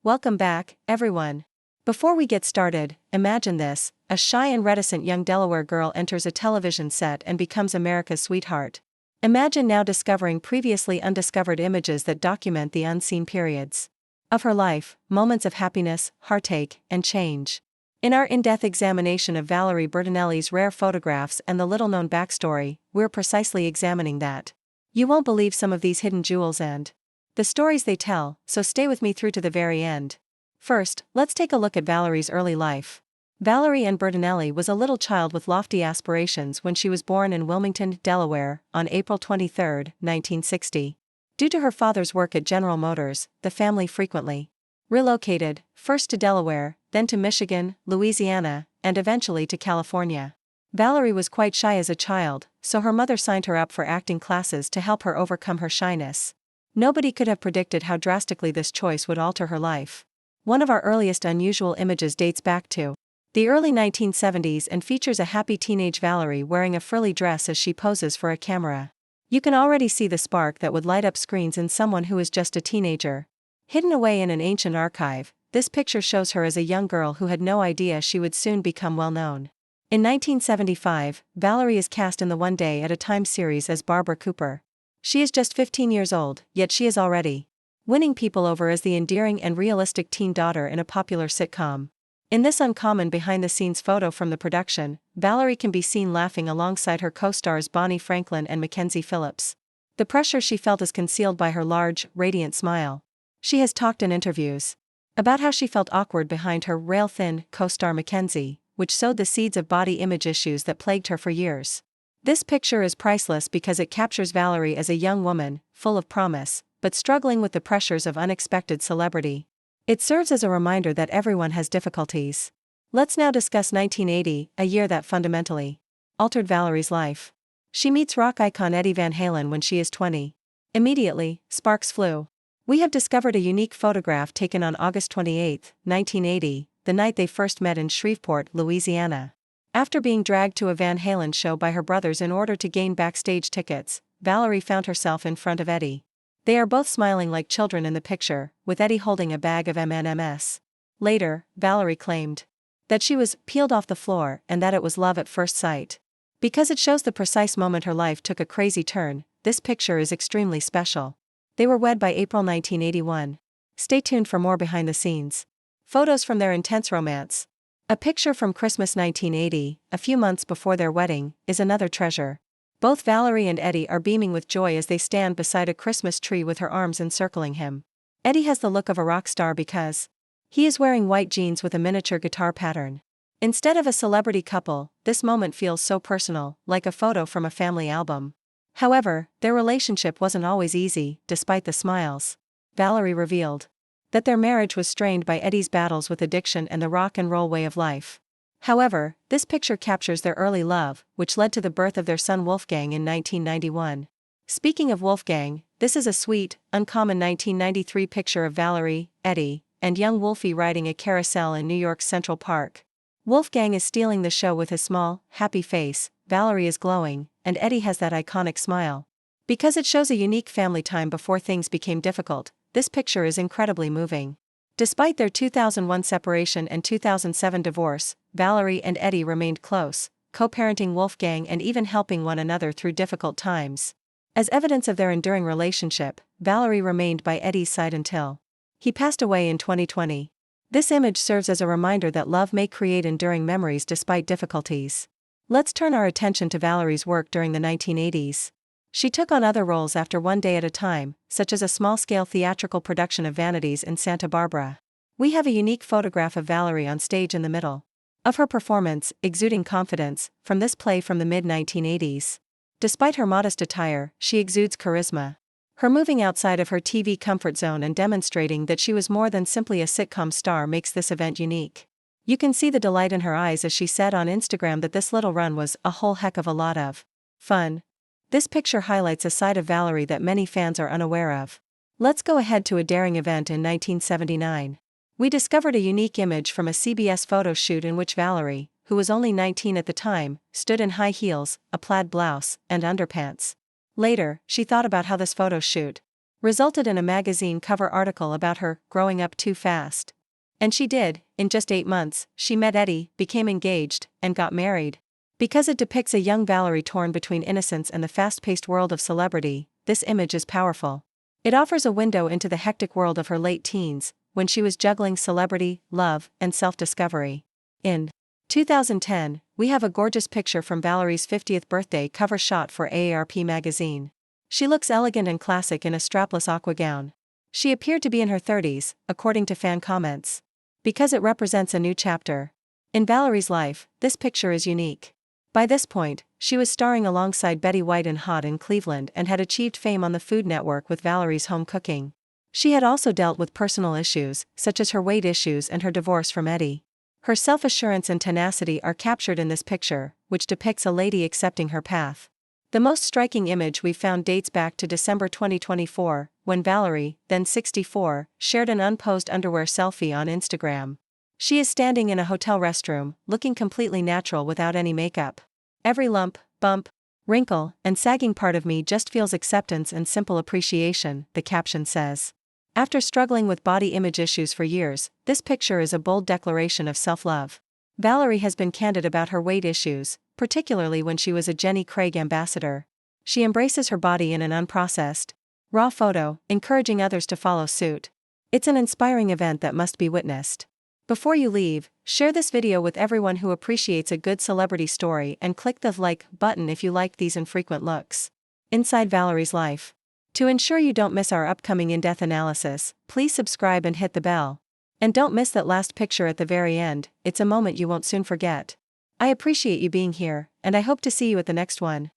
Welcome back, everyone. Before we get started, imagine this: a shy and reticent young Delaware girl enters a television set and becomes America's sweetheart. Imagine now discovering previously undiscovered images that document the unseen periods of her life, moments of happiness, heartache, and change. In our in-depth examination of Valerie Bertinelli's rare photographs and the little-known backstory, we're precisely examining that. You won't believe some of these hidden jewels and the stories they tell, so stay with me through to the very end. First, let's take a look at Valerie's early life. Valerie Ann Bertinelli was a little child with lofty aspirations when she was born in Wilmington, Delaware, on April 23, 1960. Due to her father's work at General Motors, the family frequently relocated, first to Delaware, then to Michigan, Louisiana, and eventually to California. Valerie was quite shy as a child, so her mother signed her up for acting classes to help her overcome her shyness. Nobody could have predicted how drastically this choice would alter her life. One of our earliest unusual images dates back to the early 1970s and features a happy teenage Valerie wearing a frilly dress as she poses for a camera. You can already see the spark that would light up screens in someone who is just a teenager. Hidden away in an ancient archive, this picture shows her as a young girl who had no idea she would soon become well known. In 1975, Valerie is cast in the One Day at a Time series as Barbara Cooper. She is just 15 years old, yet she is already winning people over as the endearing and realistic teen daughter in a popular sitcom. In this uncommon behind-the-scenes photo from the production, Valerie can be seen laughing alongside her co-stars Bonnie Franklin and Mackenzie Phillips. The pressure she felt is concealed by her large, radiant smile. She has talked in interviews about how she felt awkward behind her rail-thin co-star Mackenzie, which sowed the seeds of body image issues that plagued her for years. This picture is priceless because it captures Valerie as a young woman, full of promise, but struggling with the pressures of unexpected celebrity. It serves as a reminder that everyone has difficulties. Let's now discuss 1980, a year that fundamentally altered Valerie's life. She meets rock icon Eddie Van Halen when she is 20. Immediately, sparks flew. We have discovered a unique photograph taken on August 28, 1980, the night they first met in Shreveport, Louisiana. After being dragged to a Van Halen show by her brothers in order to gain backstage tickets, Valerie found herself in front of Eddie. They are both smiling like children in the picture, with Eddie holding a bag of M&Ms. Later, Valerie claimed that she was peeled off the floor and that it was love at first sight. Because it shows the precise moment her life took a crazy turn, this picture is extremely special. They were wed by April 1981. Stay tuned for more behind the scenes photos from their intense romance. A picture from Christmas 1980, a few months before their wedding, is another treasure. Both Valerie and Eddie are beaming with joy as they stand beside a Christmas tree with her arms encircling him. Eddie has the look of a rock star because he is wearing white jeans with a miniature guitar pattern. Instead of a celebrity couple, this moment feels so personal, like a photo from a family album. However, their relationship wasn't always easy, despite the smiles. Valerie revealed that their marriage was strained by Eddie's battles with addiction and the rock and roll way of life. However, this picture captures their early love, which led to the birth of their son Wolfgang in 1991. Speaking of Wolfgang, this is a sweet, uncommon 1993 picture of Valerie, Eddie, and young Wolfie riding a carousel in New York's Central Park. Wolfgang is stealing the show with his small, happy face, Valerie is glowing, and Eddie has that iconic smile. Because it shows a unique family time before things became difficult, this picture is incredibly moving. Despite their 2001 separation and 2007 divorce, Valerie and Eddie remained close, co-parenting Wolfgang and even helping one another through difficult times. As evidence of their enduring relationship, Valerie remained by Eddie's side until he passed away in 2020. This image serves as a reminder that love may create enduring memories despite difficulties. Let's turn our attention to Valerie's work during the 1980s. She took on other roles after One Day at a Time, such as a small-scale theatrical production of Vanities in Santa Barbara. We have a unique photograph of Valerie on stage in the middle of her performance, exuding confidence, from this play from the mid-1980s. Despite her modest attire, she exudes charisma. Her moving outside of her TV comfort zone and demonstrating that she was more than simply a sitcom star makes this event unique. You can see the delight in her eyes as she said on Instagram that this little run was a whole heck of a lot of fun. This picture highlights a side of Valerie that many fans are unaware of. Let's go ahead to a daring event in 1979. We discovered a unique image from a CBS photo shoot in which Valerie, who was only 19 at the time, stood in high heels, a plaid blouse, and underpants. Later, she thought about how this photo shoot resulted in a magazine cover article about her growing up too fast. And she did. In just 8 months, she met Eddie, became engaged, and got married. Because it depicts a young Valerie torn between innocence and the fast-paced world of celebrity, this image is powerful. It offers a window into the hectic world of her late teens, when she was juggling celebrity, love, and self-discovery. In 2010, we have a gorgeous picture from Valerie's 50th birthday cover shot for AARP magazine. She looks elegant and classic in a strapless aqua gown. She appeared to be in her 30s, according to fan comments. Because it represents a new chapter. In Valerie's life, this picture is unique. By this point, she was starring alongside Betty White in Hot in Cleveland and had achieved fame on the Food Network with Valerie's home cooking. She had also dealt with personal issues, such as her weight issues and her divorce from Eddie. Her self-assurance and tenacity are captured in this picture, which depicts a lady accepting her path. The most striking image we've found dates back to December 2024, when Valerie, then 64, shared an unposed underwear selfie on Instagram. She is standing in a hotel restroom, looking completely natural without any makeup. Every lump, bump, wrinkle, and sagging part of me just feels acceptance and simple appreciation, the caption says. After struggling with body image issues for years, this picture is a bold declaration of self-love. Valerie has been candid about her weight issues, particularly when she was a Jenny Craig ambassador. She embraces her body in an unprocessed, raw photo, encouraging others to follow suit. It's an inspiring event that must be witnessed. Before you leave, share this video with everyone who appreciates a good celebrity story and click the like button if you like these infrequent looks inside Valerie's life. To ensure you don't miss our upcoming in-depth analysis, please subscribe and hit the bell. And don't miss that last picture at the very end, it's a moment you won't soon forget. I appreciate you being here, and I hope to see you at the next one.